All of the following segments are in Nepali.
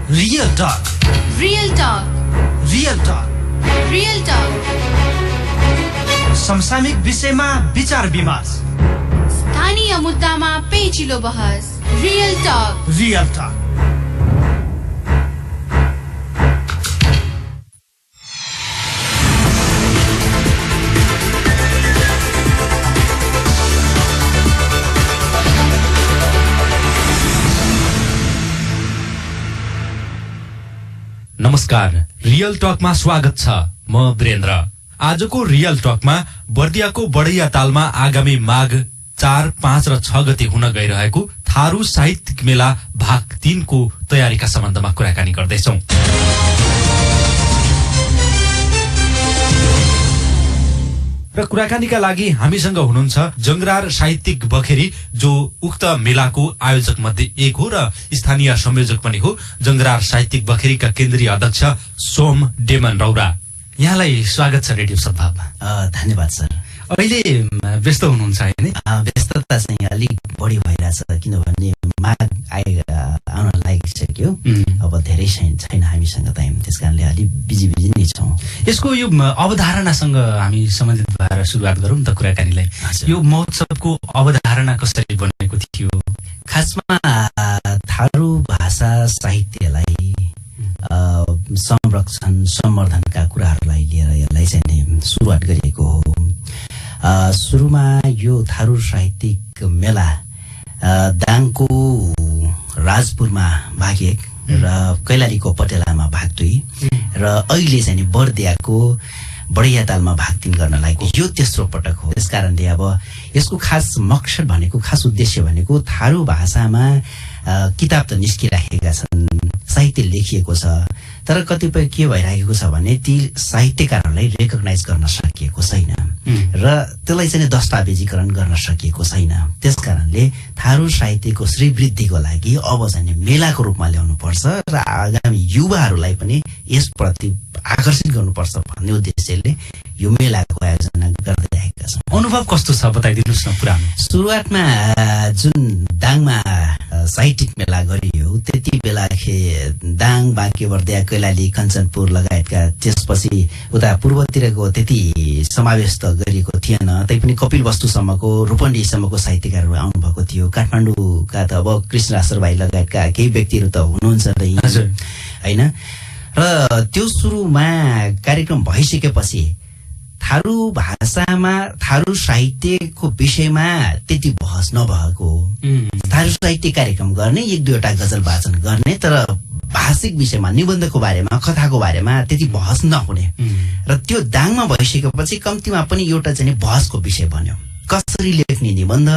Real talk real talk real talk real talk समसामयिक विषयमा विचार विमर्श स्थानीय मुद्दामा पेचिलो बहस रियल टक रियल टक नमस्कार, रियल टकमा स्वागत छ। म वीरेन्द्र। आजको रियल टकमा बर्दियाको बढैया तालमा आगामी माघ 4, 5 र 6 गते हुन गइरहेको थारू साहित्यिक मेला भाग 3 को तयारीका सम्बन्धमा कुराकानी गर्दैछौं। र कुराकानीका लागि हामीसँग हुनुहुन्छ जंगरार साहित्यिक बखेरी, जो उक्त मेलाको आयोजक मध्ये एक हो र स्थानीय संयोजक पनि हो। जंगरार साहित्यिक बखेरीका केन्द्रीय अध्यक्ष सोम डेमन रौरा, यहाँलाई स्वागत छ रेडियो सद्भावमा। धन्यवाद सर। अहिले व्यस्त हुनुहुन्छ हैन? व्यस्तता चाहिँ अलिक बढी भइरहेछ, किनभने माघ आउन लागिसक्यो। अब धेरै छैन हामीसँग टाइम, त्यसकारणले अलिक बिजी नै छौँ। यसको यो अवधारणासँग हामी सम्बन्धित भएर सुरुवात गरौँ त कुराकानीलाई। यो महोत्सवको अवधारणा कसरी बनेको थियो? खासमा थारू भाषा साहित्यलाई संरक्षण सम्वर्धनका कुराहरूलाई लिएर यसलाई चाहिँ सुरुवात गरिएको हो। सुरुमा यो थारू साहित्यिक मेला दाङको राजपुरमा भाग 1 र कैलालीको पटेलामा भाग 2 र अहिले चाहिँ बर्दियाको बढैया तालमा भाग 3 गर्न लागेको यो तेस्रो पटक हो। त्यसकारणले अब यसको खास मकसद भनेको, खास उद्देश्य भनेको थारू भाषामा किताब त निस्किराखेका छन्, साहित्य लेखिएको छ, तर कतिपय के भइरहेको छ भने ती साहित्यकारहरूलाई रेकग्नाइज गर्न सकिएको छैन र त्यसलाई चाहिँ दस्तावेजीकरण गर्न सकिएको छैन। त्यसकारणले थारू साहित्यको श्रीवृद्धिको लागि अब चाहिँ मेलाको रूपमा ल्याउनु पर्छ र आगामी युवाहरूलाई पनि यसप्रति आकर्षित गर्नुपर्छ भन्ने उद्देश्यले यो मेलाको आयोजना गर्दै आएका छौँ। अनुभव कस्तो छ बताइदिनुस् न। पुरानो सुरुवातमा जुन दाङमा साहित्यिक मेला गरियो त्यति बेला दाङ, बाँके बर्दिया, कैलाली, कञ्चनपुर लगायतका, त्यसपछि उता पूर्वतिरको त्यति समावेश त गरिएको थिएन। तैपनि कपिलवस्तुसम्मको, रूपन्देहीसम्मको साहित्यकारहरू आउनुभएको थियो। काठमाडौँका त अब कृष्णराज भाइ लगायतका केही व्यक्तिहरू त हुनुहुन्छ नै होइन। र त्यो सुरुमा कार्यक्रम भइसकेपछि थारू भाषामा, थारू साहित्यको विषयमा त्यति बहस नभएको। थारू साहित्य कार्यक्रम गर्ने, 1-2वटा गजल वाचन गर्ने, तर भाषिक विषयमा, निबन्धको बारेमा, कथाको बारेमा त्यति बहस नहुने। र त्यो दाङमा भइसकेपछि कम्तीमा पनि एउटा चाहिँ बहसको विषय बन्यो। कसरी लेख्ने निबन्ध,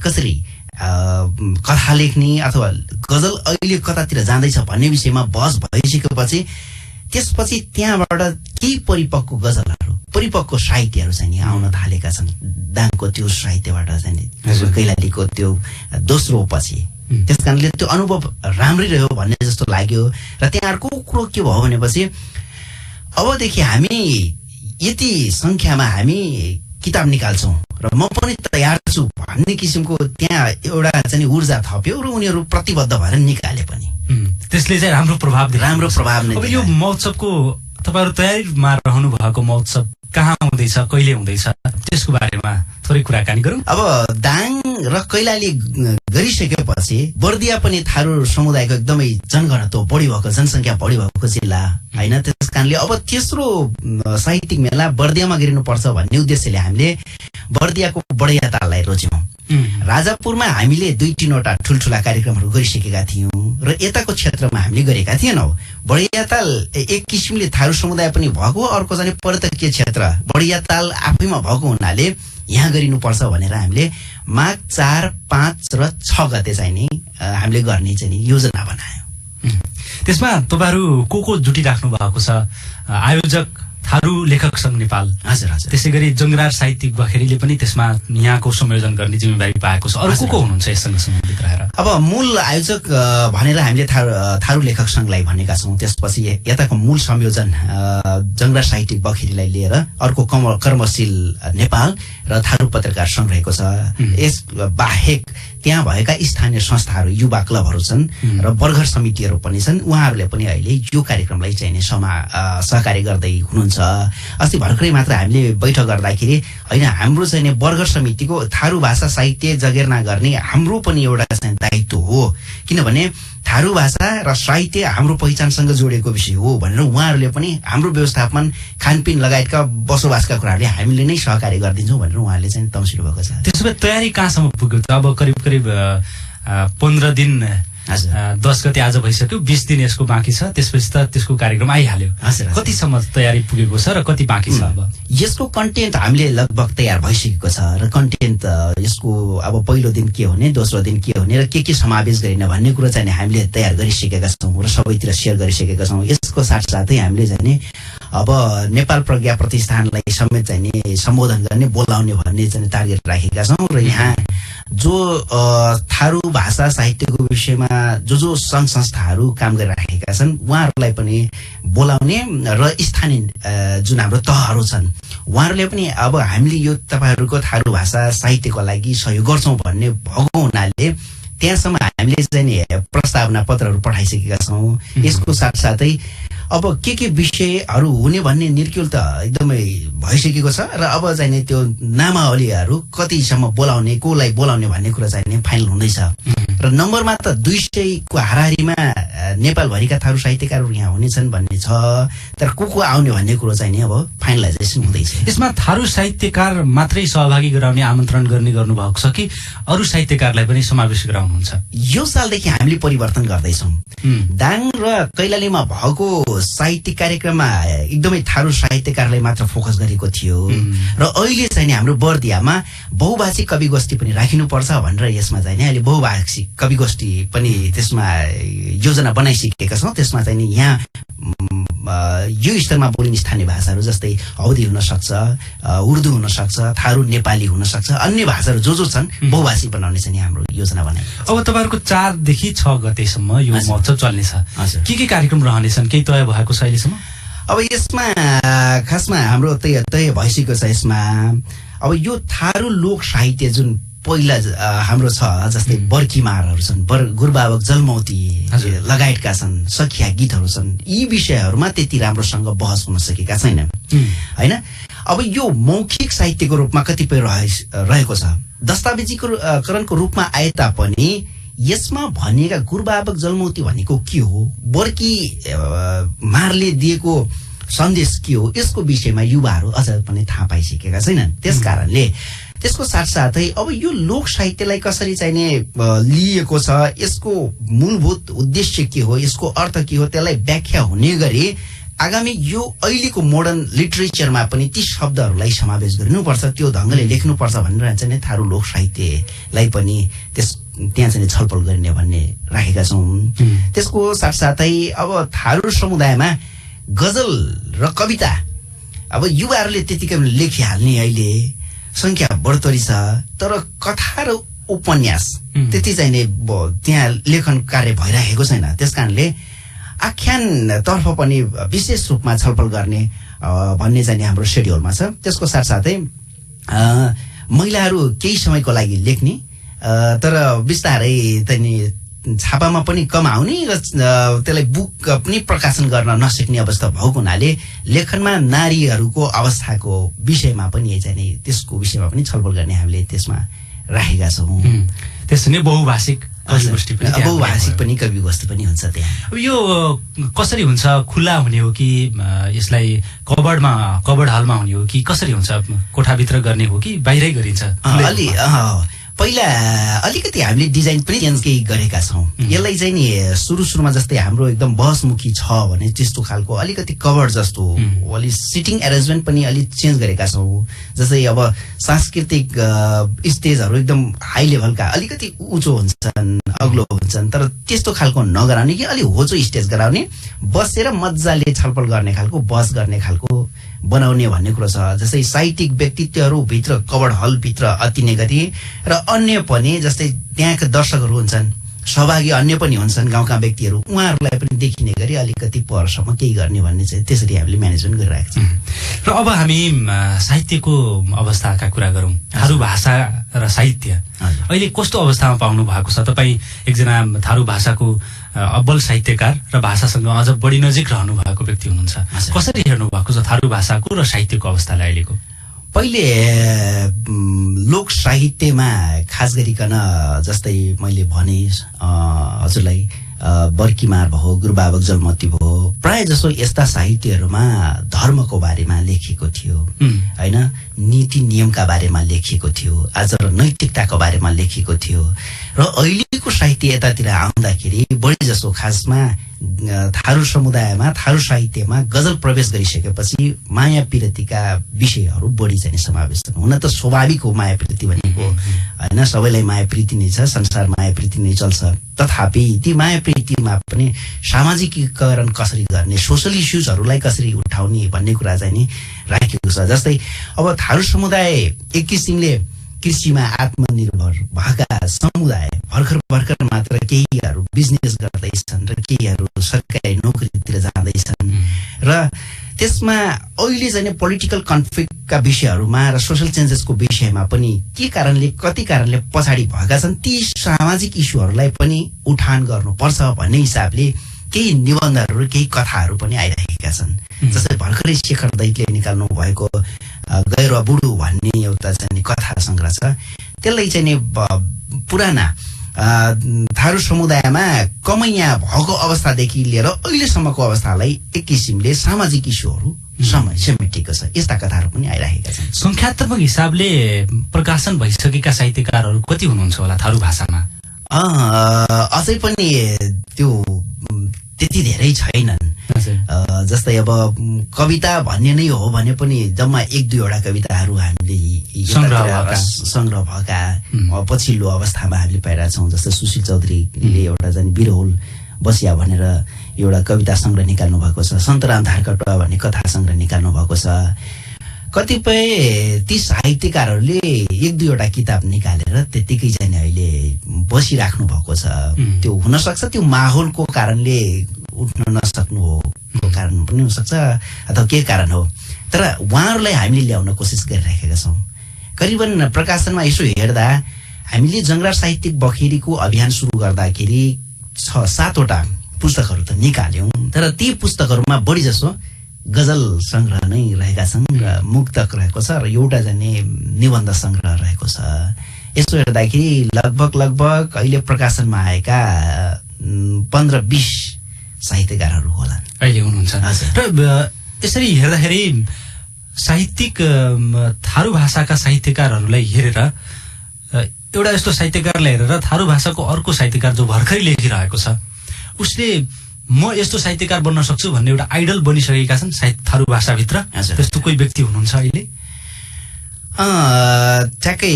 कसरी कथा लेख्ने अथवा गजल अहिले कतातिर जाँदैछ भन्ने विषयमा बहस भइसकेपछि त्यसपछि त्यहाँबाट केही परिपक्व गजलहरू, परिपक्व साहित्यहरू चाहिँ आउन थालेका छन्। दाङको त्यो साहित्यबाट चाहिँ कैलालीको त्यो दोस्रो पछि। त्यसकारणले त्यो अनुभव राम्रै रह्यो भन्ने जस्तो लाग्यो। र त्यहाँ अर्को कुरो के भयो भनेपछि अबदेखि हामी यति संख्यामा हामी किताब निकाल्छौँ र म पनि तयार छु भन्ने किसिमको त्यहाँ एउटा चाहिँ ऊर्जा थप्यो र उनीहरू प्रतिबद्ध भएर निकाले पनि। त्यसले चाहिँ राम्रो प्रभाव नै। अब यो महोत्सवको तपाईहरु तयारीमा रहनु भएको महोत्सव कहाँ हुँदैछ, कहिले हुँदैछ, त्यसको बारेमा थोरै कुराकानी गरौँ। अब दाङ र कैलाली गरिसकेपछि बर्दिया पनि थारू समुदायको एकदमै जनघनत्व बढी भएको, जनसङ्ख्या बढी भएको जिल्ला होइन। त्यसकारणले अब तेस्रो साहित्यिक मेला बर्दियामा गरिनुपर्छ भन्ने उद्देश्यले हामीले बर्दियाको बढैया ताललाई रोज्यौँ। राजापुरमा हामीले 2-3वटा ठुल्ठुला कार्यक्रमहरू गरिसकेका थियौँ र यताको क्षेत्रमा हामीले गरेका थिएनौँ। बढैया ताल एक किसिमले थारू समुदाय पनि भएको, अर्को चाहिँ पर्यटकीय क्षेत्र बढैया ताल आफैमा भएको हुनाले यहाँ गरिनुपर्छ भनेर हामीले माघ 4, 5 र 6 गते चाहिँ नि हामीले गर्ने चाहिँ योजना बनायौँ। त्यसमा तपाईहरु को जुटिराख्नु भएको छ? आयोजक थारू लेखक संघ नेपाल, हजुर हजुर, त्यसै गरी जंगरार साहित्यिक बखेरीले पनि त्यसमा यहाँको संयोजन गर्ने जिम्मेवारी पाएको छ। अरु को हुनुहुन्छ यससँग सम्बन्धित रहेर? अब मूल आयोजक भनेर हामीले थारू लेखक संघलाई भनेका छौं। त्यसपछि यताको मूल संयोजन जंगरार साहित्यिक बखेरीलाई लिएर अर्को कर्मशील नेपाल र थारू पत्रकार संघ रहेको छ। यस बाहेक त्यहाँ भएका स्थानीय संस्थाहरू, युवा क्लबहरू छन् र बर्गर समितिहरू पनि छन्। उहाँहरूले पनि अहिले यो कार्यक्रमलाई चाहिँ नि सहकारी गर्दै हुनुहुन्छ। अस्ति भर्खरै मात्र हामीले बैठक गर्दाखेरि हैन, हाम्रो चाहिँ नि बर्गर समितिको थारू भाषा साहित्य जगेर्ना गर्ने हाम्रो पनि एउटा चाहिँ दायित्व हो, किनभने थारू भाषा र साहित्य हाम्रो पहिचानसँग जोडिएको विषय हो भनेर उहाँहरूले पनि हाम्रो व्यवस्थापन, खानपिन लगायतका बसोबासका कुराहरूले हामीले नै सहकारी गरिदिन्छौँ भनेर उहाँहरूले चाहिँ तम्सिनु भएको छ। त्यसो भए तयारी कहाँसम्म पुग्यो त? अब करिब 15 दिन, 10 गते आज भइसक्यो, 20 दिन यसको बाँकी छ, त्यसपछि त त्यसको कार्यक्रम आइहाल्यो। कतिसम्म तयारी पुगेको छ र कति बाँकी छ? अब यसको कन्टेन्ट हामीले लगभग तयार भइसकेको छ र कन्टेन्ट यसको अब पहिलो दिन के हुने, दोस्रो दिन के हुने र के समावेश गरिने भन्ने कुरो चाहिँ हामीले तयार गरिसकेका छौँ र सबैतिर सेयर गरिसकेका छौँ। यसको साथसाथै हामीले चाहिँ नि अब नेपाल प्रज्ञा प्रतिष्ठानलाई समेत चाहिँ नि सम्बोधन गर्ने, बोलाउने भन्ने चाहिँ टार्गेट राखेका छौँ र यहाँ जो थारू भाषा साहित्यको विषयमा जो संघ संस्थाहरू काम गरिराखेका छन् उहाँहरूलाई पनि बोलाउने र स्थानीय जुन हाम्रो तहहरू छन् उहाँहरूले पनि अब हामीले यो तपाईहरूको थारू भाषा साहित्यको लागि सहयोग गर्छौँ भन्ने भएको हुनाले त्यहाँसम्म हामीले चाहिँ नि प्रस्तावना पत्रहरू पठाइसकेका छौँ। यसको साथसाथै अब के विषयहरू हुने भन्ने निर्क्युल त एकदमै भइसकेको छ र अब चाहिँ नि त्यो नामावलीहरू कतिसम्म बोलाउने, कोलाई बोलाउने भन्ने कुरा चाहिँ नि फाइनल हुँदैछ र नम्बरमा त 200 को हाराहारीमा नेपालभरिका थारू साहित्यकारहरू यहाँ हुनेछन् भन्ने छ, तर को आउने भन्ने कुरो चाहिँ नि अब फाइनलाइजेसन हुँदैछ। यसमा थारू साहित्यकार मात्रै सहभागी गराउने आमन्त्रण गर्नु भएको छ कि अरू साहित्यकारलाई पनि समावेश गराउनुहुन्छ? यो सालदेखि हामीले परिवर्तन गर्दैछौँ। दाङ र कैलालीमा भएको साहित्यिक कार्यक्रममा एकदमै थारू साहित्यकारलाई मात्र फोकस गरेको थियो र अहिले चाहिँ हाम्रो बर्दियामा बहुभाषिक कवि गोष्ठी पनि राखिनुपर्छ भनेर यसमा चाहिँ अहिले बहुभाषिक कवि गोष्ठी पनि त्यसमा योजना बनाइसकेका छौँ। त्यसमा चाहिँ यहाँ यो स्तरमा बोलिने स्थानीय भाषाहरू जस्तै हौदी हुन सक्छ, उर्दू हुन सक्छ, थारू नेपाली हुन सक्छ, अन्य भाषाहरू जो छन् बहुभाषिक बनाउने चाहिँ हाम्रो योजना बनाएको। अब तपाईहरुको 4 देखि 6 गतेसम्म यो महोत्सव चल्नेछ। के कार्यक्रम रहनेछन्? केही तय भएको छ अहिलेसम्म? अब यसमा खासमा हाम्रो तय भइसकेको छ। यसमा अब यो थारू लोक साहित्य जुन पहिला हाम्रो छ, जस्तै बर्कीमारहरू छन्, गुरबाबक जलमौती लगायतका छन्, सखिया गीतहरू छन्, यी विषयहरूमा त्यति राम्रोसँग बहस हुन सकेका छैन हैन। अब यो मौखिक साहित्यको रूपमा कतिपय रहेको छ, दस्तावेजीकरणको रूपमा आए तापनि यसमा भनिएका गुरबाबक जलमौती भनेको के हो, बर्की मारले दिएको सन्देश के हो, यसको विषयमा युवाहरू अझ पनि थाहा पाइसकेका छैनन्। त्यसकारणले त्यसको साथसाथै अब यो लोक साहित्यलाई कसरी चाहिने लिएको छ, यसको मूलभूत उद्देश्य के हो, यसको अर्थ के हो, त्यसलाई व्याख्या हुने गरी आगामी यो अहिलेको मोडर्न लिटरेचरमा पनि ती शब्दहरूलाई समावेश गर्नुपर्छ, त्यो ढङ्गले लेख्नुपर्छ भनेर चाहिँ थारू लोक साहित्यलाई पनि त्यहाँ चाहिँ छलफल गर्ने भन्ने राखेका छौँ। त्यसको साथसाथै अब थारू समुदायमा गजल र कविता अब युवाहरूले त्यतिकै लेखिहाल्ने अहिले संख्या बढ्तरी छ, तर कथा र उपन्यास त्यति चाहिँ त्यहाँ लेखन कार्य भइरहेको छैन। त्यसकारणले आख्यान तर्फ पनि विशेष रूपमा छलफल गर्ने भन्ने चाहिँ हाम्रो शेड्युलमा छ। त्यसको साथसाथै महिलाहरू केही समयको लागि लेख्ने, तर बिस्तारै चाहिँ छापामा पनि कम आउने र त्यसलाई बुक पनि प्रकाशन गर्न नसक्ने अवस्था भएको हुनाले लेखनमा नारीहरूको अवस्थाको विषयमा पनि चाहिँ त्यसको विषयमा पनि छलफल गर्ने हामीले त्यसमा राखेका छौँ। त्यसो नै बहुभाषिक पनि कवि गोष्ठी पनि हुन्छ त्यहाँ। अब यो कसरी हुन्छ? खुला हुने हो कि यसलाई कबर्ड हलमा हुने हो कि कसरी हुन्छ? कोठाभित्र गर्ने हो कि बाहिरै गरिन्छ? पहिला अलिकति हामीले डिजाइन पनि चेन्ज केही गरेका छौँ। यसलाई चाहिँ नि सुरुमा जस्तै हाम्रो एकदम बहसमुखी छ भने त्यस्तो खालको अलिकति कभर जस्तो अलि सिटिङ एरेन्जमेन्ट पनि अलि चेन्ज गरेका छौँ। जस्तै अब सांस्कृतिक स्टेजहरू एकदम हाई लेभलका अलिकति उँचो हुन्छन्, अग्लो हुन्छन्, तर त्यस्तो खालको नगराउने कि अलि होचो स्टेज गराउने, बसेर मजाले छलफल गर्ने खालको, बहस गर्ने खालको बनाउने भन्ने कुरो छ। जस्तै साहित्यिक व्यक्तित्वहरू भित्र कवर्ड हल भित्र अतिने गरी र अन्य पनि जस्तै त्यहाँका दर्शकहरू हुन्छन्, सहभागी अन्य पनि हुन्छन् गाउँका व्यक्तिहरू, उहाँहरूलाई पनि देखिने गरी अलिकति परसम्म केही गर्ने भन्ने चाहिँ त्यसरी हामीले म्यानेजमेन्ट गरिरहेको छौँ। र अब हामी साहित्यको अवस्थाका कुरा गरौँ। थारू भाषा र साहित्य अहिले कस्तो अवस्थामा पाउनु भएको छ? तपाईँ एकजना थारू भाषाको अब्बल साहित्यकार र भाषासँग अझ बढी नजिक रहनु भएको व्यक्ति हुनुहुन्छ। कसरी हेर्नु भएको छ थारू भाषाको र साहित्यको अवस्थालाई अहिलेको? पहिले लोक साहित्यमा खास गरिकन जस्तै मैले भने हजुरलाई बर्कीमार भयो, गुरुबाबक जलमती भयो, प्राय जसो यस्ता साहित्यहरूमा धर्मको बारेमा लेखिएको थियो हैन, नीति नियमका बारेमा लेखिएको थियो, आज नैतिकताको बारेमा लेखिएको थियो। र अहिलेको साहित्य यतातिर आउँदाखेरि बढी जसो खासमा थारू समुदायमा थारू साहित्यमा गजल प्रवेश गरिसकेपछि माया पिरतीका विषयहरू बढी चाहिँ समावेश छन्। हुन त स्वाभाविक हो माया पिरती भनेको हैन, सबैलाई माया प्रीति नै छ, संसार माया प्रीति नै चल्छ। तथापि ती माया प्रीतिमा पनि सामाजिकीकरण कसरी गर्ने, सोशल इस्युजहरूलाई कसरी उठाउने भन्ने कुरा चाहिँ नि राखेको छ। जस्तै अब थारू समुदाय एक किसिमले कृषिमा आत्मनिर्भर भएका समुदाय भर्खर मात्र केहीहरू बिजनेस गर्दैछन् र केहीहरू सरकारी नोकरीतिर जाँदैछन् र त्यसमा अहिले चाहिँ पोलिटिकल कन्फ्लिक्टका विषयहरूमा र सोशल चेन्जेसको विषयमा पनि के कारणले कति कारणले पछाडि भएका छन्, ती सामाजिक इस्युहरूलाई पनि उठान गर्नुपर्छ भन्ने हिसाबले केही निबन्धहरू केही कथाहरू पनि आइरहेका छन्। जस्तै भर्खरै शेखर दैतले निकाल्नु भएको गैरवा बुढो भन्ने एउटा चाहिँ कथा संग्रह छ। त्यसलाई चाहिँ पुराना थारू समुदायमा कमैया भएको अवस्थादेखि लिएर अहिलेसम्मको अवस्थालाई एक किसिमले सामाजिक इस्युहरू समेटेको छ। यस्ता कथाहरू पनि आइरहेका छन्। संख्यात्मक हिसाबले प्रकाशन भइसकेका साहित्यकारहरू कति हुनुहुन्छ होला थारू भाषामा? अझै पनि त्यो त्यति धेरै छैनन्। जस्तै अब कविता भन्ने नै हो भने पनि जम्मा 1-2 कविताहरू हामीले संग्रह भएका पछिल्लो अवस्थामा हामीले पाइरहेका छौँ। जस्तै सुशील चौधरीले एउटा चाहिँ बिरहोल बसिया भनेर एउटा कविता संग्रह निकाल्नु भएको छ, सन्तराम धारकटुवा भन्ने कथा संग्रह निकाल्नु भएको छ। कतिपय ती साहित्यकारहरूले 1-2 किताब निकालेर त्यतिकै चाहिँ अहिले बसिराख्नु भएको छ। त्यो हुनसक्छ त्यो माहौलको कारणले उठ्न नसक्नु हो कारण पनि हुनसक्छ अथवा के कारण हो, तर उहाँहरूलाई हामीले ल्याउन कोसिस गरिरहेका छौँ। करिबन प्रकाशनमा यसो हेर्दा हामीले जङ्गरार साहित्यिक बखेरीको अभियान सुरु गर्दाखेरि 6-7वटा पुस्तकहरू त निकाल्यौँ, तर ती पुस्तकहरूमा बढी जसो गजल संग्रह नै रहेका छन् र मुक्तक रहेको छ र एउटा जाने निबन्ध संग्रह रहेको छ। यसो हेर्दाखेरि लगभग अहिले प्रकाशनमा आएका 15-20 साहित्यकारहरू होला अहिले हुनुहुन्छ। र यसरी हेर्दाखेरि साहित्यिक थारू भाषाका साहित्यकारहरूलाई हेरेर एउटा यस्तो साहित्यकारलाई हेरेर थारू भाषाको अर्को साहित्यकार जो भर्खरै लेखिरहेको छ उसले म यस्तो साहित्यकार बन्न सक्छु भन्ने एउटा आइडल बनिसकेका छन् साहित्य थारू भाषाभित्र। त्यस्तो कोही व्यक्ति हुनुहुन्छ अहिले? ठ्याक्कै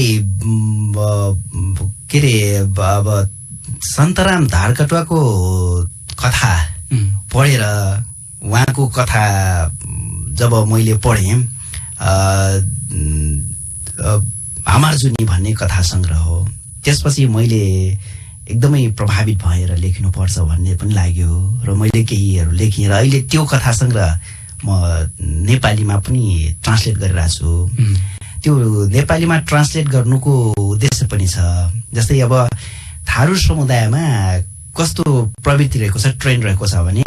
के अरे अब सन्तराम धारकटुवाको कथा पढेर उहाँको कथा जब मैले पढेँ, हामारजुनी भन्ने कथा संग्रह हो, त्यसपछि मैले एकदमै प्रभावित भएर लेख्नुपर्छ भन्ने पनि लाग्यो र मैले केहीहरू लेखेँ र अहिले त्यो कथा संग्रह म नेपालीमा पनि ट्रान्सलेट गरिरहेको छु। त्यो नेपालीमा ट्रान्सलेट गर्नुको उद्देश्य पनि छ। जस्तै अब थारू समुदायमा कस्तो प्रवृत्ति रहेको छ, ट्रेन्ड रहेको छ भने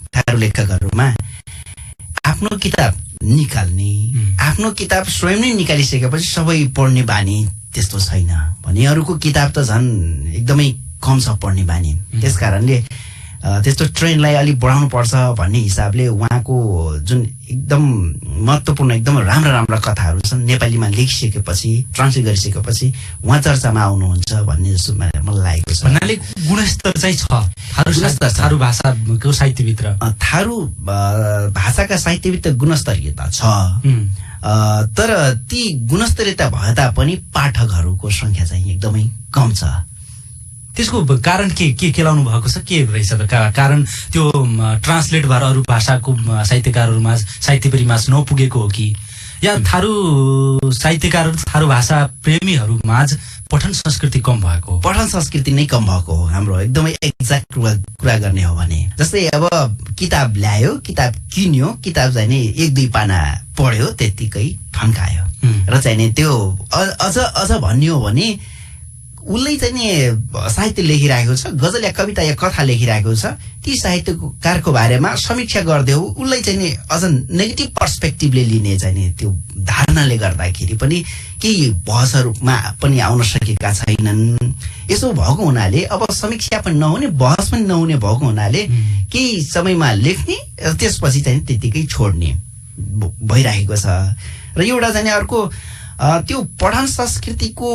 थारू लेखकहरूमा आफ्नो किताब निकाल्ने, आफ्नो किताब स्वयं नै निकालिसकेपछि सबै पढ्ने बानी त्यस्तो छैन भने अरूको किताब त झन् एकदमै कम छ पढ्ने बानी। त्यस कारणले त्यस्तो ट्रेन्डलाई अलिक बढाउनु पर्छ भन्ने हिसाबले उहाँको जुन एकदम महत्त्वपूर्ण एकदम राम्रा कथाहरू छन् नेपालीमा लेखिसकेपछि ट्रान्सलेट गरिसकेपछि उहाँ चर्चामा आउनुहुन्छ भन्ने जस्तो मलाई लागेको छ। भन्नाले गुणस्तर चाहिँ छ थारू भाषाको साहित्यभित्र। थारू भाषाका साहित्यभित्र गुणस्तरीयता छ, तर ती गुणस्तरीयता भए तापनि पाठकहरूको संख्या चाहिँ एकदमै कम छ। त्यसको कारण के केलाउनु भएको छ, के रहेछ त कारण? त्यो ट्रान्सलेट भएर अरू भाषाको साहित्यकारहरूमा साहित्यप्रेमीमा नपुगेको हो कि, या थारू साहित्यकारहरू थारू भाषा प्रेमीहरूमा पठन संस्कृति कम भएको हो? पठन संस्कृति नै कम भएको हो हाम्रो, एकदमै एक्ज्याक्ट कुरा गर्ने हो भने। जस्तै अब किताब ल्यायो, किताब किन्यो, किताब चाहिँ नि 1-2 पाना पढ्यो, त्यतिकै ठन्कायो र चाहिँ नि त्यो अझ भन्ने हो भने उसले चाहिँ नि साहित्य लेखिरहेको छ, गजल या कविता या कथा लेखिरहेको छ, ती साहित्यकारको बारेमा समीक्षा गर्दै हो उसलाई चाहिँ नि अझ नेगेटिभ पर्सपेक्टिभले लिने चाहिँ नि त्यो धारणाले गर्दाखेरि पनि केही बहसहरूमा पनि आउन सकेका छैनन्। यसो भएको हुनाले अब समीक्षा पनि नहुने, बहस पनि नहुने भएको हुनाले केही समयमा लेख्ने त्यसपछि चाहिँ त्यतिकै छोड्ने भइरहेको छ। र एउटा चाहिँ अर्को त्यो पठन संस्कृतिको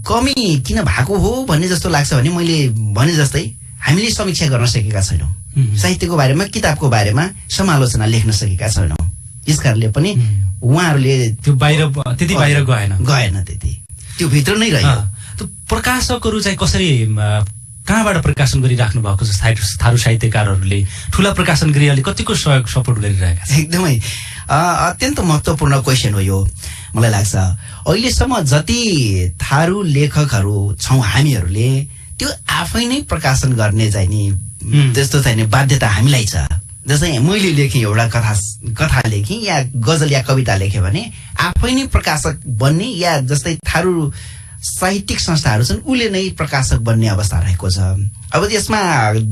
कमी किन भएको हो भन्ने जस्तो लाग्छ भने मैले भने जस्तै हामीले समीक्षा गर्न सकेका छैनौँ, साहित्यको बारेमा किताबको बारेमा समालोचना लेख्न सकेका छैनौँ। यसकारणले पनि उहाँहरूले त्यो त्यति बाहिर गएन, त्यति त्यो भित्र नै रह्यो। त्यो प्रकाशकहरू चाहिँ कसरी कहाँबाट प्रकाशन गरिराख्नु भएको छ? थारू साहित्यकारहरूले ठुला प्रकाशन गृहले कतिको सहयोग सपोर्ट गरिरहेका छन्? एकदमै अत्यन्त महत्त्वपूर्ण क्वेसन हो यो। मलाई लाग्छ अहिलेसम्म जति थारू लेखकहरू छौँ हामीहरूले त्यो आफै नै प्रकाशन गर्ने चाहिँ नि त्यस्तो चाहिँ नि बाध्यता हामीलाई छ। जस्तै मैले लेखेँ एउटा कथा लेखेँ या गजल या कविता लेखेँ भने आफै नै प्रकाशक बन्ने, या जस्तै थारू साहित्यिक संस्थाहरू छन् उसले नै प्रकाशक बन्ने अवस्था रहेको छ। अब यसमा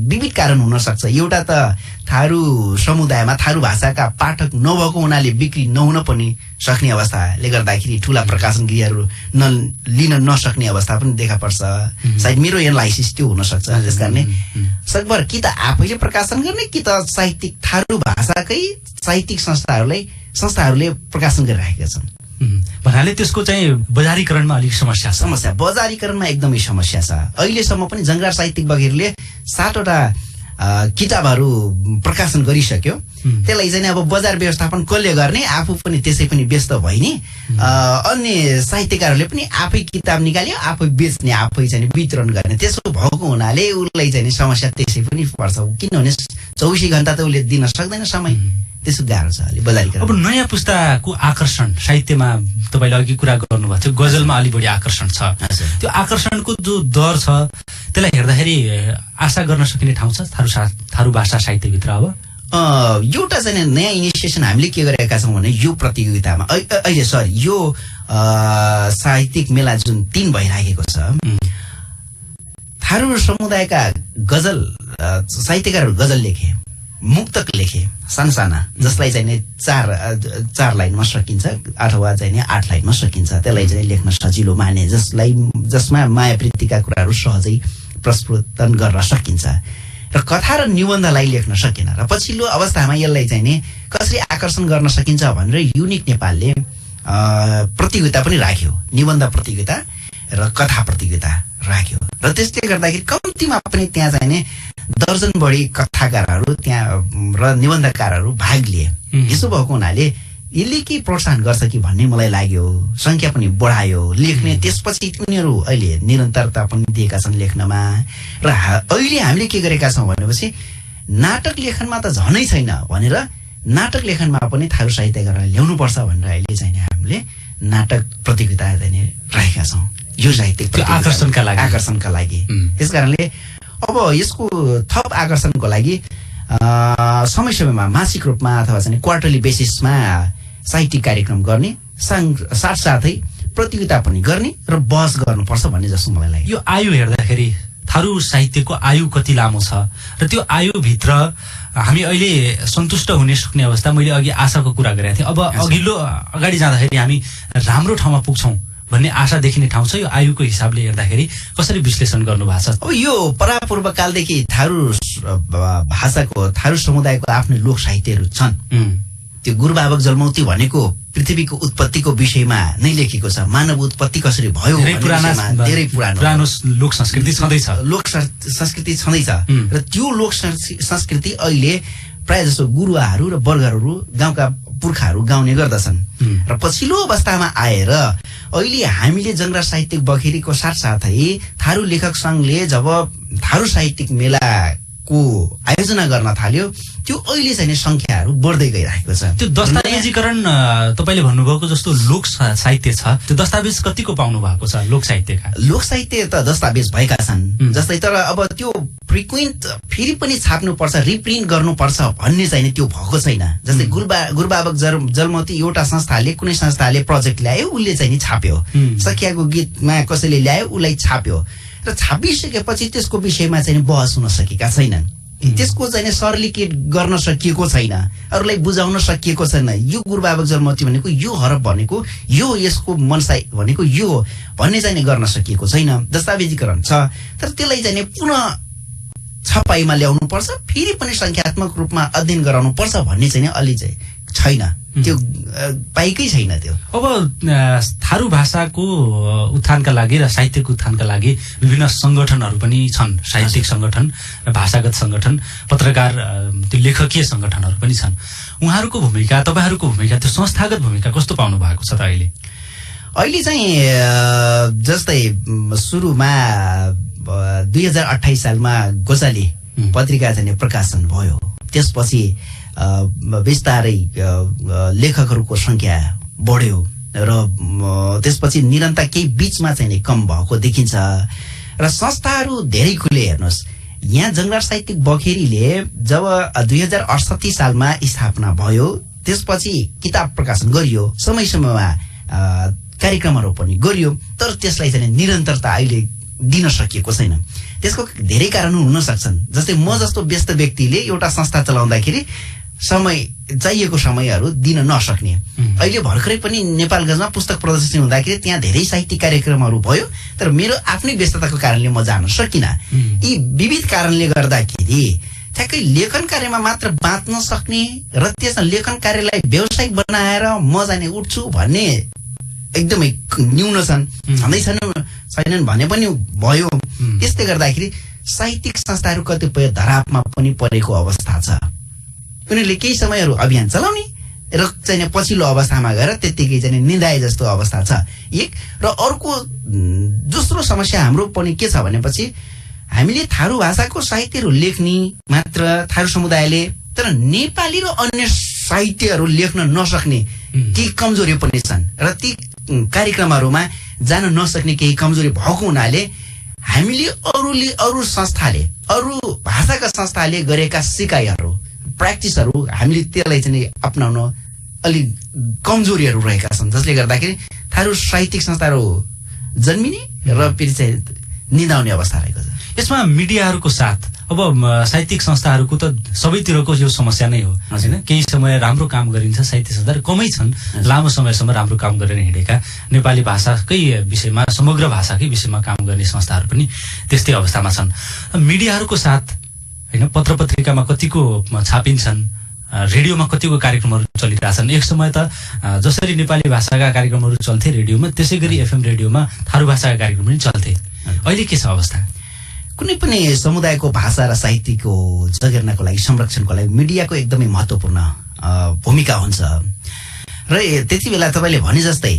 विविध कारण हुन सक्छ। एउटा त थारू समुदायमा थारू भाषाका पाठक नभएको हुनाले बिक्री नहुन पनि सक्ने अवस्थाले गर्दाखेरि ठुला प्रकाशन गृहहरू लिन नसक्ने अवस्था पनि देखा पर्छ। सायद मेरो एनालाइसिस त्यो हुन सक्छ। त्यसकारणले सकभर कि त आफैले प्रकाशन गर्ने कि त साहित्यिक थारू भाषाकै साहित्यिक संस्थाहरूले प्रकाशन गरिरहेका छन्। भन्नाले त्यसको चाहिँ बजारीकरणमा अलिक समस्या बजारीकरणमा एकदमै समस्या छ। अहिलेसम्म पनि जङ्गरार साहित्यिक बगेरले 7वटा किताबहरू प्रकाशन गरिसक्यो। त्यसलाई चाहिँ अब बजार व्यवस्थापन कसले गर्ने, आफू पनि त्यसै पनि व्यस्त भइने, अन्य साहित्यकारहरूले पनि आफै किताब निकाल्यो, आफै बेच्ने, आफै चाहिँ वितरण गर्ने, त्यसो भएको हुनाले उसलाई चाहिँ समस्या त्यसै पनि पर्छ। किनभने 24 घण्टा त उसले दिन सक्दैन समय, त्यसो गाह्रो छ अलि बजारीकरण। अब नयाँ पुस्ताको आकर्षण साहित्यमा तपाईँले अघि कुरा गर्नुभएको थियो, गजलमा अलि बढी आकर्षण छ। त्यो आकर्षणको जो दर छ त्यसलाई हेर्दाखेरि आशा गर्न सकिने ठाउँ छ थारू भाषा साहित्यभित्र? अब एउटा चाहिँ नयाँ इनिसिएसन हामीले के गरेका छौँ भने यो प्रतियोगितामा यो साहित्यिक मेला जुन 3 भइरहेको छ, थारू समुदायका गजल साहित्यकारहरू गजल लेखे, मुक्तक लेखे साना जसलाई चाहिँ 4 लाइनमा सकिन्छ अथवा चाहिँ 8 लाइनमा सकिन्छ। त्यसलाई चाहिँ लेख्न सजिलो माने, जसमा माया प्रीतिका कुराहरू सहजै प्रस्फुटन गर्न सकिन्छ। र कथा र निबन्धलाई लेख्न सकेन र पछिल्लो अवस्थामा यसलाई चाहिँ कसरी आकर्षण गर्न सकिन्छ भनेर युनिक नेपालले प्रतियोगिता पनि राख्यो, निबन्ध प्रतियोगिता र कथा प्रतियोगिता राख्यो। र त्यसले गर्दाखेरि कम्तीमा पनि त्यहाँ चाहिँ दर्जन बढी कथाकारहरू त्यहाँ र निबन्धकारहरू भाग लिए। यसो भएको हुनाले यसले के प्रोत्साहन गर्छ कि भन्ने मलाई लाग्यो। संख्या पनि बढायो लेख्ने, त्यसपछि उनीहरू अहिले निरन्तरता पनि दिएका छन् लेख्नमा। र अहिले हामीले के गरेका छौँ भनेपछि नाटक लेखनमा त झनै छैन भनेर नाटक लेखनमा पनि थारू साहित्यकारलाई ल्याउनुपर्छ भनेर अहिले चाहिँ हामीले नाटक प्रतियोगिता चाहिँ राखेका छौँ यो साहित्यिक आकर्षणका लागि। त्यसकारणले अब यसको थप आकर्षणको लागि समय समयमा मासिक रूपमा अथवा चाहिँ क्वार्टरली बेसिसमा साहित्यिक कार्यक्रम गर्ने, साथसाथै प्रतियोगिता पनि गर्ने र बहस गर्नुपर्छ भन्ने जस्तो मलाई लाग्यो। यो आयु हेर्दाखेरि थारू साहित्यको आयु कति लामो छ र त्यो आयुभित्र हामी अहिले सन्तुष्ट हुने सक्ने अवस्था? मैले अघि आशाको कुरा गरेको थिएँ। अब अगाडि जाँदाखेरि हामी राम्रो ठाउँमा पुग्छौँ भन्ने आशा देखिने ठाउँ छ। यो आयुको हिसाबले हेर्दाखेरि कसरी विश्लेषण गर्नु भएको छ? अब यो परापूर्व कालदेखि थारू भाषाको थारू समुदायको आफ्नै लोक साहित्यहरू छन्। त्यो गुरुबाबक जलमौती भनेको पृथ्वीको उत्पत्तिको विषयमा नै लेखेको छ। मानव उत्पत्ति कसरी भयो, धेरै पुरानो लोक संस्कृति छँदैछ, र त्यो लोक संस्कृति अहिले प्रायः जसो गुरुवाहरू र वर्गहरू गाउँका पुर्खाहरू गाउने गर्दछन् र पछिल्लो अवस्थामा आएर अहिले हामीले जंगरा साहित्यिक बखेरीको साथसाथै थारू लेखक संघले जब थारू साहित्यिक मेलाको आयोजना गर्न थाल्यो त्यो अहिले चाहिँ संख्याहरू बढ्दै गइरहेको छ। त्यो दस्तावेजीकरण तपाईले भन्नुभएको जस्तो लोक साहित्य छ, त्यो दस्तावेज कतिको पाउनु भएको छ लोक साहित्यका? लोक साहित्य त दस्तावेज भएका छन् जस्तै, तर अब त्यो फ्रिक्वेन्ट फेरि पनि छाप्नुपर्छ, रिप्रिन्ट गर्नुपर्छ भन्ने चाहिँ त्यो भएको छैन। जस्तै गुरुबाबक जलमती एउटा संस्थाले, कुनै संस्थाले प्रोजेक्ट ल्यायो, उसले चाहिँ नि छाप्यो, सखियाको गीतमा कसैले ल्यायो, उसलाई छाप्यो र छापिसकेपछि त्यसको विषयमा चाहिँ बहस हुन सकेका छैनन्। त्यसको चाहिँ सरलीकृत गर्न सकिएको छैन, अरूलाई बुझाउन सकिएको छैन। यो गुरुबाबक जलमती भनेको यो हरफ भनेको यो, यसको मनसाई भनेको यो भन्ने चाहिँ गर्न सकिएको छैन। दस्तावेजीकरण छ तर त्यसलाई चाहिँ पुनः छपाईमा ल्याउनु पर्छ, फेरि पनि संख्यात्मक रूपमा अध्ययन गराउनु पर्छ भन्ने चाहिँ अलि चाहिँ छैन, त्यो पाइकै छैन। त्यो अब थारू भाषाको उत्थानका लागि र साहित्यको उत्थानका लागि विभिन्न संगठनहरू पनि छन्, साहित्यिक संगठन, भाषागत संगठन, पत्रकार, त्यो लेखकीय संगठनहरू पनि छन्। उहाँहरूको भूमिका, तपाईहरूको भूमिका, त्यो संस्थागत भूमिका कस्तो पाउनु भएको छ त अहिले? अहिले चाहिँ जस्तै सुरुमा 2028 सालमा गोचाली पत्रिका चाहिँ प्रकाशन भयो, त्यसपछि विस्तारै लेखकहरूको संख्या बढ्यो र त्यसपछि निरन्तर केही बीचमा चाहिँ कम भएको देखिन्छ र संस्थाहरू धेरै खुले। हेर्नुहोस्, यहाँ जंगरा साहित्यिक बखेरीले जब 2068 सालमा स्थापना भयो, त्यसपछि किताब प्रकाशन गरियो, समय समयमा कार्यक्रमहरू पनि गरियो, तर त्यसलाई चाहिँ निरन्तरता अहिले दिन सकिएको छैन। त्यसको धेरै कारणहरू हुन सक्छन्। जस्तै म जस्तो व्यस्त व्यक्तिले एउटा संस्था चलाउँदाखेरि चाहिएको समयहरू दिन नसक्ने। अहिले भर्खरै पनि नेपालगञ्जमा पुस्तक प्रदर्शनी हुँदाखेरि त्यहाँ धेरै साहित्यिक कार्यक्रमहरू भयो, तर मेरो आफ्नै व्यस्तताको कारणले म जान सकिनँ। यी विविध कारणले गर्दाखेरि ठ्याक्कै लेखन कार्यमा मात्र बाँच्न सक्ने र त्यसमा लेखन कार्यलाई व्यावसायिक बनाएर म जाने उठ्छु भन्ने एकदमै न्यून छन्, छैनन् भने पनि भयो। त्यसले गर्दाखेरि साहित्यिक संस्थाहरू कतिपय धरापमा पनि परेको अवस्था छ। उनीहरूले केही समयहरू अभियान चलाउने र चाहिँ पछिल्लो अवस्थामा गएर त्यत्तिकै चाहिँ निन्दाए जस्तो अवस्था छ एक। र अर्को दोस्रो समस्या हाम्रो पनि के छ भनेपछि हामीले थारू भाषाको साहित्यहरू लेख्ने मात्र थारू समुदायले, तर नेपाली र अन्य साहित्यहरू लेख्न नसक्ने केही कमजोरी पनि छन् र ती कार्यक्रमहरूमा जान नसक्ने केही कमजोरी भएको हुनाले हामीले अरू संस्थाले, अरू भाषाका संस्थाले गरेका सिकाइहरू, प्र्याक्टिसहरू हामीले त्यसलाई चाहिँ अपनाउन अलिक कमजोरीहरू रहेका छन्, जसले गर्दाखेरि थारू साहित्यिक संस्थाहरू जन्मिने र फेरि चाहिँ निदाउने अवस्था रहेको छ। यसमा मिडियाहरूको साथ, अब साहित्यिक संस्थाहरूको त सबैतिरको यो समस्या नै हो हैन। केही समय राम्रो काम गरिन्छ, साहित्य संस्थाहरू कमै छन्, लामो समयसम्म राम्रो काम गरेर हिँडेका, नेपाली भाषाकै विषयमा, समग्र भाषाकै विषयमा काम गर्ने संस्थाहरू पनि त्यस्तै अवस्थामा छन्। मिडियाहरूको साथ हैन, पत्र पत्रिकामा कतिको छापिन्छन्, रेडियोमा कतिको कार्यक्रमहरू चलिरहेछन्। एक समय त जसरी नेपाली भाषाका कार्यक्रमहरू चल्थे रेडियोमा, त्यसै गरी एफएम रेडियोमा थारू भाषाका कार्यक्रम पनि चल्थे। अहिले के छ अवस्था? कुनै पनि समुदायको भाषा र साहित्यको जगेर्नाको लागि, संरक्षणको लागि मिडियाको एकदमै महत्त्वपूर्ण भूमिका हुन्छ। र त्यति बेला तपाईँले भने जस्तै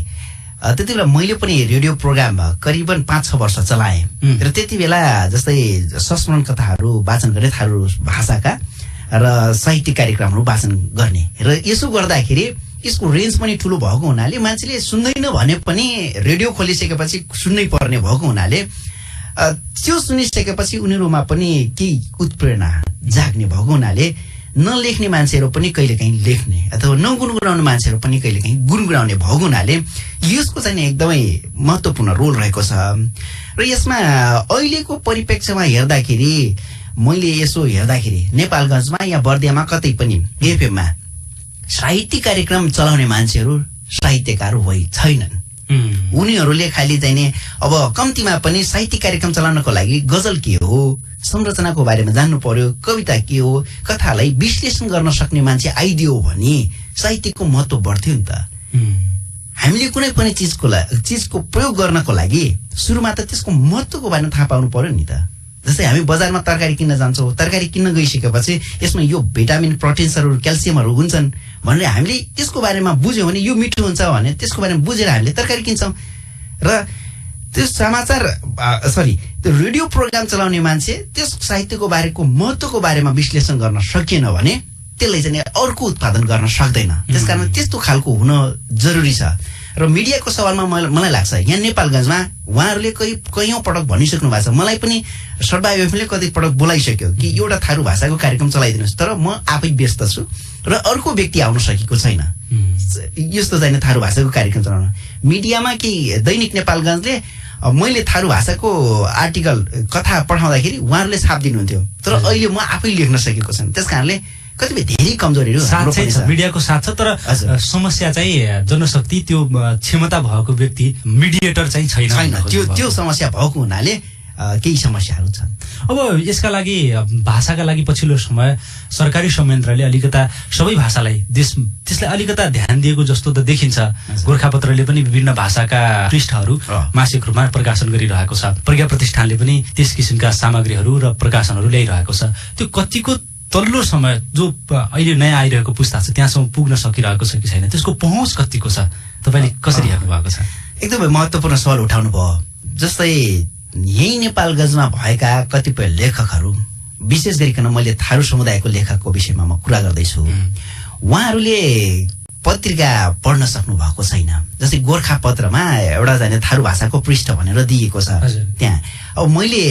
त्यति बेला मैले पनि रेडियो प्रोग्राम करिबन 5-6 वर्ष चलाएँ र त्यति बेला जस्तै संस्मरण कथाहरू वाचन गर्ने थारू भाषाका र साहित्यिक कार्यक्रमहरू वाचन गर्ने, र यसो गर्दाखेरि यसको रेन्ज पनि ठुलो भएको हुनाले मान्छेले सुन्दैन भने पनि रेडियो खोलिसकेपछि सुन्नै पर्ने भएको हुनाले त्यो सुनिसकेपछि उनीहरूमा पनि केही उत्प्रेरणा जाग्ने भएको हुनाले नलेख्ने मान्छेहरू पनि कहिलेकाहीँ लेख्ने अथवा नगुनगुनाउने मान्छेहरू पनि कहिलेकाहीँ गुनगुनाउने भएको हुनाले यसको चाहिँ एकदमै महत्त्वपूर्ण रोल रहेको छ। र यसमा अहिलेको परिप्रेक्ष्यमा हेर्दाखेरि, मैले यसो हेर्दाखेरि नेपालगञ्जमा या बर्दियामा कतै पनि एफएममा साहित्यिक कार्यक्रम चलाउने मान्छेहरू साहित्यकार छैनन्। उनीहरूले खालि चाहिँ अब कम्तीमा पनि साहित्यिक कार्यक्रम चलाउनको लागि गजल के हो, संरचनाको बारेमा जान्नु पर्यो, कविता के हो, कथालाई विश्लेषण गर्न सक्ने मान्छे आइदियो भने साहित्यको महत्त्व बढ्थ्यो नि त। हामीले कुनै पनि चिजको प्रयोग गर्नको लागि सुरुमा त त्यसको महत्त्वको बारेमा थाहा पाउनु पर्यो नि त। जस्तै हामी बजारमा तरकारी किन्न जान्छौँ, तरकारी किन्न गइसकेपछि यसमा यो भिटामिन प्रोटिन्सहरू क्याल्सियमहरू हुन्छन् भनेर हामीले त्यसको बारेमा बुझ्यौँ भने यो मिठो हुन्छ भने त्यसको बारेमा बुझेर हामीले तरकारी किन्छौँ। र त्यो त्यो रेडियो प्रोग्राम चलाउने मान्छे त्यस साहित्यको बारेको महत्त्वको बारेमा विश्लेषण गर्न सकिएन भने त्यसलाई चाहिँ अर्को उत्पादन गर्न सक्दैन। त्यसकारण त्यस्तो खालको हुन जरुरी छ। र मिडियाको सवालमा मलाई लाग्छ यहाँ नेपालगञ्जमा उहाँहरूले कैयौँ पटक भनिसक्नु भएको छ, मलाई पनि सर्वाइभ एफएमले कति पटक बोलाइसक्यो कि एउटा थारू भाषाको कार्यक्रम चलाइदिनुहोस्, तर म आफै व्यस्त छु र अर्को व्यक्ति आउन सकेको छैन यस्तो चाहिँ थारू भाषाको कार्यक्रम चलाउन। मिडियामा कि दैनिक नेपालगञ्जले मैले थारू भाषाको आर्टिकल कथा पठाउँदाखेरि उहाँहरूले छाप दिनुहुन्थ्यो, तर अहिले म आफै लेख्न सकेको छैन। त्यस कारणले कतिपय धेरै कमजोरीहरू मिडियाको साथ छ, तर समस्या चाहिँ जनशक्ति त्यो क्षमता भएको व्यक्ति मिडिएटर चाहिँ छैन। त्यो समस्या भएको हुनाले केही समस्याहरू छन्। अब यसका लागि भाषाका लागि पछिल्लो समय सरकारी संयन्त्रले अलिकता सबै भाषालाई त्यसलाई अलिकता ध्यान दिएको जस्तो त देखिन्छ। गोरखापत्रले पनि विभिन्न भाषाका पृष्ठहरू मासिक रूपमा प्रकाशन गरिरहेको छ। प्रज्ञा प्रतिष्ठानले पनि त्यस किसिमका सामग्रीहरू र प्रकाशनहरू ल्याइरहेको छ। त्यो कतिको तल्लो समय जो अहिले नयाँ आइरहेको पुस्ता छ त्यहाँसम्म पुग्न सकिरहेको छ कि छैन, त्यसको पहुँच कतिको छ, तपाईँले कसरी हेर्नु भएको छ? एकदमै महत्त्वपूर्ण सवाल उठाउनु भयो। जस्तै यही नेपालगञ्जमा भएका कतिपय लेखकहरू, विशेष गरिकन मैले थारू समुदायको लेखकको विषयमा म कुरा गर्दैछु, उहाँहरूले पत्रिका पढ्न सक्नु भएको छैन। जस्तै गोरखापत्रमा एउटा चाहिँ थारू भाषाको पृष्ठ भनेर दिएको छ त्यहाँ। अब मैले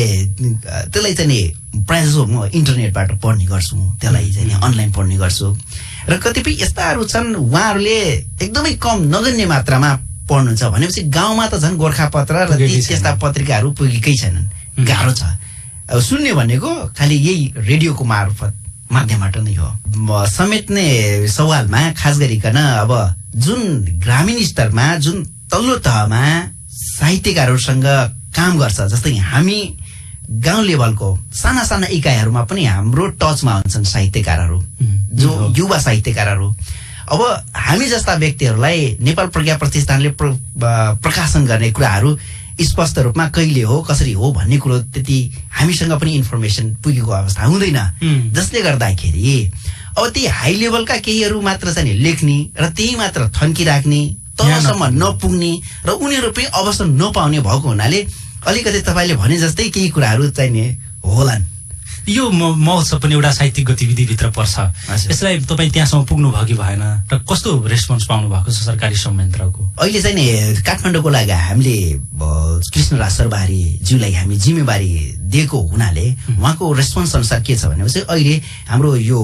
त्यसलाई चाहिँ प्रायः जसो म इन्टरनेटबाट पढ्ने गर्छु, त्यसलाई चाहिँ अनलाइन पढ्ने गर्छु। र कतिपय यस्ताहरू छन् उहाँहरूले एकदमै कम नगण्य मात्रामा पढ्नुहुन्छ भनेपछि गाउँमा त झन् गोरखापत्र र त्यस्ता पत्रिकाहरू पुगेकै छैनन्, गाह्रो छ। अब सुन्ने भनेको खालि यही रेडियोको माध्यमबाट नै हो। समेट्ने सवालमा खास गरिकन अब जुन ग्रामीण स्तरमा जुन तल्लो तहमा साहित्यकारहरूसँग काम गर्छ, जस्तै हामी गाउँ लेभलको साना साना इकाइहरूमा पनि हाम्रो टचमा हुन्छन् साहित्यकारहरू, जो युवा साहित्यकारहरू। अब हामी जस्ता व्यक्तिहरूलाई नेपाल प्रज्ञा प्रतिष्ठानले प्रकाशन गर्ने कुराहरू स्पष्ट रूपमा कहिले हो कसरी हो भन्ने कुरो त्यति हामीसँग पनि इन्फर्मेसन पुगेको अवस्था हुँदैन, जसले गर्दाखेरि अब ती हाई लेभलका केहीहरू मात्र चाहिँ लेख्ने र त्यही मात्र थन्किराख्ने, तलसम्म नपुग्ने र उनीहरू पनि अवसर नपाउने भएको हुनाले अलिकति तपाईँले भने जस्तै केही कुराहरू चाहिने होलान्। यो महोत्सव पनि एउटा साहित्यिक गतिविधिभित्र पर्छ। यसलाई तपाईँ त्यहाँसम्म पुग्नु भयो कि भएन र कस्तो रेस्पोन्स पाउनु भएको छ सरकारी संयन्त्रको? अहिले चाहिँ नि काठमाडौँको लागि हामीले कृष्णराज सरबारी ज्यूलाई हामी जिम्मेवारी दिएको हुनाले उहाँको रेस्पोन्स अनुसार के छ भनेपछि अहिले हाम्रो यो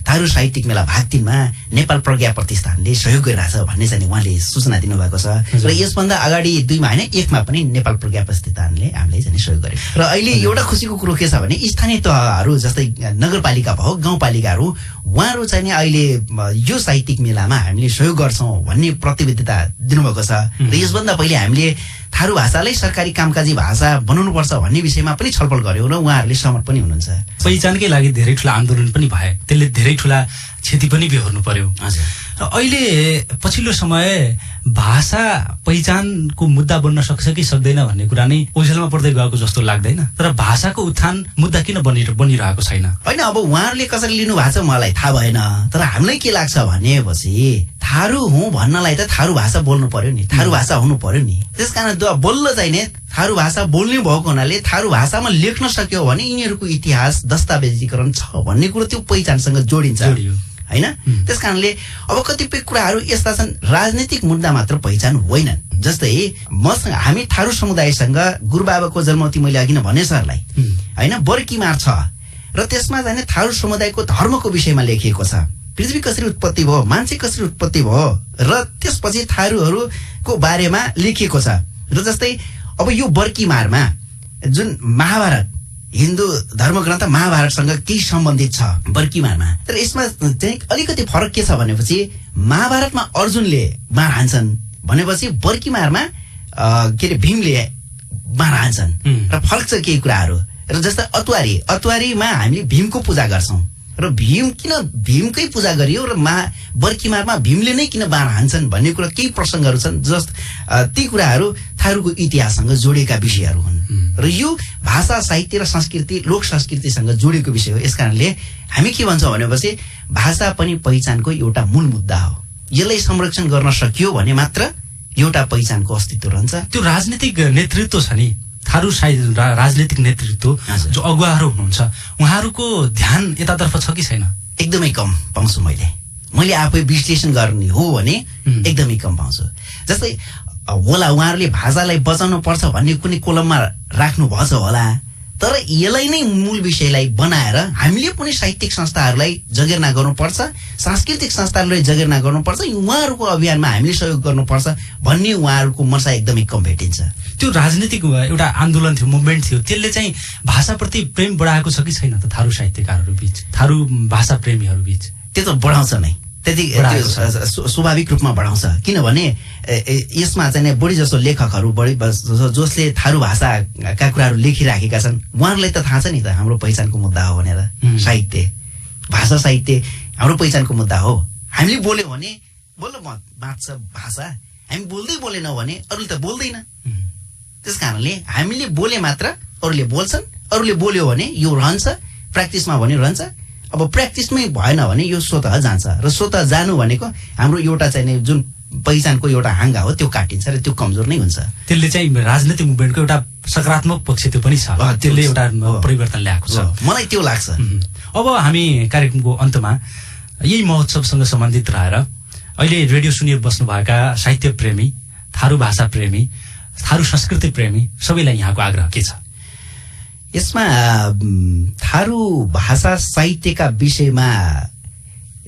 थारू साहित्यिक मेला भाग 3 मा नेपाल प्रज्ञा प्रतिष्ठानले सहयोग गरिरहेछ भन्ने चाहिँ उहाँले सूचना दिनुभएको छ। र यसभन्दा अगाडि 2 मा होइन 1 मा पनि नेपाल प्रज्ञा प्रतिष्ठानले हामीले चाहिँ सहयोग गरे। र अहिले एउटा खुसीको कुरो के छ भने स्थानीय तहहरू जस्तै नगरपालिका भयो, गाउँपालिकाहरू, उहाँहरू चाहिँ नि अहिले यो साहित्यिक मेलामा हामीले सहयोग गर्छौँ भन्ने प्रतिबद्धता दिनुभएको छ। र यसभन्दा पहिले हामीले थारू भाषालाई सरकारी कामकाजी भाषा बनाउनुपर्छ भन्ने विषयमा पनि छलफल गर्यौँ र उहाँहरूले सहमत पनि हुनुहुन्छ। पहिचानकै लागि धेरै ठुला आन्दोलन पनि भए, त्यसले धेरै ठुला क्षति पनि बेहोर्नु पर्यो। हजुर। र अहिले पछिल्लो समय भाषा पहिचानको मुद्दा बन्न सक्छ कि सक्दैन भन्ने कुरा नै ओझेलमा पर्दै गएको जस्तो लाग्दैन? तर भाषाको उत्थान मुद्दा किन बनिरहेको छैन? होइन, अब उहाँहरूले कसरी लिनु भएको छ मलाई थाहा भएन, तर हामीलाई के लाग्छ भनेपछि थारू हुँ भन्नलाई त थारू भाषा बोल्नु पर्यो नि, थारू भाषा हुनु पर्यो नि। त्यसकारण बोल्न चाहिने थारू भाषा बोल्ने भएको हुनाले थारू भाषामा लेख्न सक्यो भने यिनीहरूको इतिहास दस्तावेजीकरण छ भन्ने कुरो त्यो पहिचानसँग जोडिन्छ होइन। त्यसकारणले अब कतिपय कुराहरू यस्ता छन् राजनीतिक मुद्दा मात्र पहिचान होइनन्। जस्तै मसँग हामी थारू समुदायसँग गुरुबाबाको जन्मौती मैले अघि नै भने सरलाई होइन बर्कीमार छ र त्यसमा चाहिँ थारू समुदायको धर्मको विषयमा लेखिएको छ, पृथ्वी कसरी उत्पत्ति भयो, मान्छे कसरी उत्पत्ति भयो र त्यसपछि थारूहरूको बारेमा लेखिएको छ। र जस्तै अब यो बर्कीमारमा जुन महाभारत हिन्दू धर्मग्रन्थ महाभारतसँग केही सम्बन्धित छ बर्कीमारमा, तर यसमा चाहिँ अलिकति फरक के छ भनेपछि महाभारतमा अर्जुनले बाण हान्छन् भनेपछि बर्कीमारमा के अरे भीमले बाण हान्छन् र फरक छ केही कुराहरू। र जस्तै अतुवारीमा हामीले भीमको पूजा गर्छौँ र भीमकै पूजा गरियो र बर्खिमारमा भीमले नै किन बाण हान्छन् भन्ने कुरा केही प्रसङ्गहरू छन् ती कुराहरू थारूको इतिहाससँग जोडिएका विषयहरू हुन् र यो भाषा साहित्य र संस्कृति लोक संस्कृतिसँग जोडिएको विषय हो। यसकारणले हामी के भन्छौँ भनेपछि भाषा पनि पहिचानको एउटा मूल मुद्दा हो। यसलाई संरक्षण गर्न सकियो भने मात्र एउटा पहिचानको अस्तित्व रहन्छ। त्यो राजनीतिक नेतृत्व छ नि, थारू राजनीतिक नेतृत्व जो अगुवाहरू हुनुहुन्छ उहाँहरूको ध्यान यतातर्फ छ कि छैन? एकदमै कम पाउँछु मैले आफै विश्लेषण गर्ने हो भने एकदमै कम पाउँछु। जस्तै होला उहाँहरूले भाषालाई बचाउनु पर्छ भन्ने कुनै कोलममा राख्नु भएछ होला, तर यसलाई नै मूल विषयलाई बनाएर हामीले पनि साहित्यिक संस्थाहरूलाई जगेर्ना गर्नुपर्छ, सांस्कृतिक संस्थाहरूलाई जगेर्ना गर्नुपर्छ, उहाँहरूको अभियानमा हामीले सहयोग गर्नुपर्छ भन्ने उहाँहरूको मनसा एकदमै कम भेटिन्छ। त्यो राजनीतिक एउटा आन्दोलन थियो, मुभमेन्ट थियो, त्यसले चाहिँ भाषाप्रति प्रेम बढाएको छ कि छैन त थारू साहित्यकारहरू बीच, थारू भाषा प्रेमीहरू बीच? त्यो त बढाउँछ नै, त्यति स्वाभाविक रूपमा बढाउँछ। किनभने यसमा चाहिँ बढी जसो लेखकहरू जसले थारू भाषाका कुराहरू लेखिराखेका छन् उहाँहरूलाई त थाहा छ नि त हाम्रो पहिचानको मुद्दा हो भनेर। साहित्य भाषा साहित्य हाम्रो पहिचानको मुद्दा हो। हामीले बोल्यौँ भने बल्ल बाँच्छ भाषा, हामी बोलेनौँ भने अरूले त बोल्दैन। त्यस कारणले हामीले बोले मात्र अरूले बोल्छन्, अरूले बोल्यो भने यो रहन्छ, प्र्याक्टिसमा भने रहन्छ। अब प्र्याक्टिसमै भएन भने यो स्वतः जान्छ र स्वतः जानु भनेको हाम्रो एउटा चाहिँ जुन पहिचानको एउटा हाँगा हो त्यो काटिन्छ र त्यो कमजोर नै हुन्छ। त्यसले चाहिँ राजनीतिक मुभमेन्टको एउटा सकारात्मक पक्ष त्यो पनि छ, त्यसले एउटा परिवर्तन ल्याएको छ, मलाई त्यो लाग्छ। अब हामी कार्यक्रमको अन्तमा यही महोत्सवसँग सम्बन्धित रहेर अहिले रेडियो सुनिएर बस्नुभएका साहित्य प्रेमी, थारू भाषा प्रेमी, थारू संस्कृति प्रेमी सबैलाई यहाँको आग्रह के छ? यसमा थारू भाषा साहित्यका विषयमा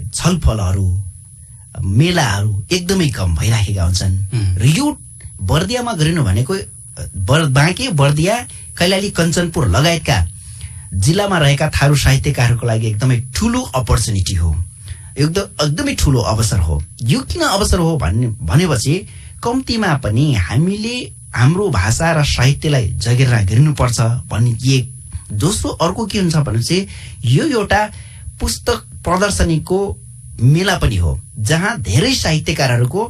छलफलहरू मेलाहरू एकदमै कम भइराखेका हुन्छन् र यो बर्दियामा गरिनु भनेको बाँके बर्दिया कैलाली कञ्चनपुर लगायतका जिल्लामा रहेका थारू साहित्यकारहरूको लागि एकदमै ठुलो अपर्च्युनिटी हो, एकदमै ठुलो अवसर हो। यो किन अवसर हो भनेपछि कम्तीमा पनि हामीले हाम्रो भाषा र साहित्यलाई जगेर्ना गरिनुपर्छ भन्ने एक। दोस्रो अर्को के हुन्छ भनेपछि यो एउटा पुस्तक प्रदर्शनीको मेला पनि हो जहाँ धेरै साहित्यकारहरूको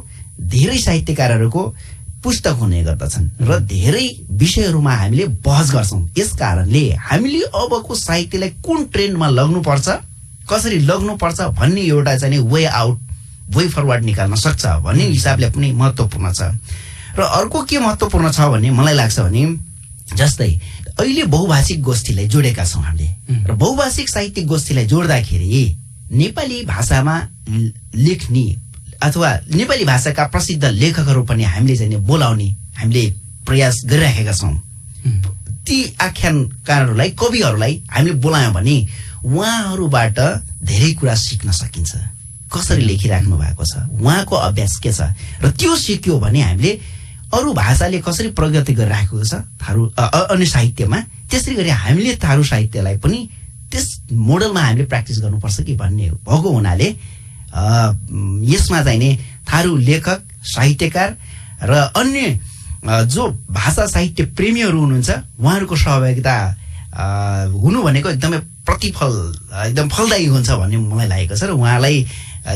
पुस्तक हुने गर्दछन् र धेरै विषयहरूमा हामीले बहस गर्छौं। यस कारणले हामीले अबको साहित्यलाई कुन ट्रेन्डमा लग्नुपर्छ, कसरी लग्नुपर्छ भन्ने एउटा चाहिँ वे आउट वे फरवर्ड निकाल्न सक्छ भन्ने हिसाबले पनि महत्त्वपूर्ण छ। र अर्को के महत्त्वपूर्ण छ भन्ने मलाई लाग्छ भने जस्तै अहिले बहुभाषिक गोष्ठीलाई जोडेका छौं हामीले र बहुभाषिक साहित्यिक गोष्ठीलाई जोड्दाखेरि नेपाली भाषामा लेख्ने अथवा नेपाली भाषाका प्रसिद्ध लेखकहरू पनि हामीले चाहिँ बोलाउने हामीले प्रयास गरिराखेका छौं। ती आख्यानकारहरूलाई कविहरूलाई हामीले बोलायौं भने उहाँहरूबाट धेरै कुरा सिक्न सकिन्छ। कसरी लेखिराख्नु भएको छ, उहाँको अभ्यास के छ र त्यो सिक्यो भने हामीले अरू भाषाले कसरी प्रगति गरिराखेको छ थारू अन्य साहित्यमा, त्यसरी गरी हामीले थारू साहित्यलाई पनि त्यस मोडलमा हामीले प्र्याक्टिस गर्नुपर्छ कि भन्ने भएको हुनाले यसमा चाहिँ नि थारू लेखक, साहित्यकार र अन्य जो भाषा साहित्य प्रेमीहरू हुनुहुन्छ उहाँहरूको सहभागिता हुनु भनेको एकदमै एकदम फलदायी हुन्छ भन्ने मलाई लागेको छ र उहाँलाई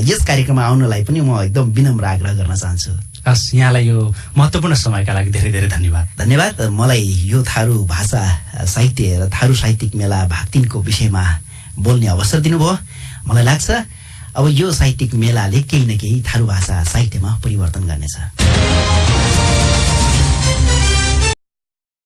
यस कार्यक्रममा आउनलाई पनि म एकदम विनम्र आग्रह गर्न चाहन्छु। हस्, यहाँलाई यो महत्त्वपूर्ण समयका लागि धेरै धेरै धन्यवाद। धन्यवाद। मलाई यो थारू भाषा साहित्य र थारू साहित्यिक मेला भाग 3 को विषयमा बोल्ने अवसर दिनुभयो। मलाई लाग्छ अब यो साहित्यिक मेलाले केही न केही थारू भाषा साहित्यमा परिवर्तन गर्नेछ।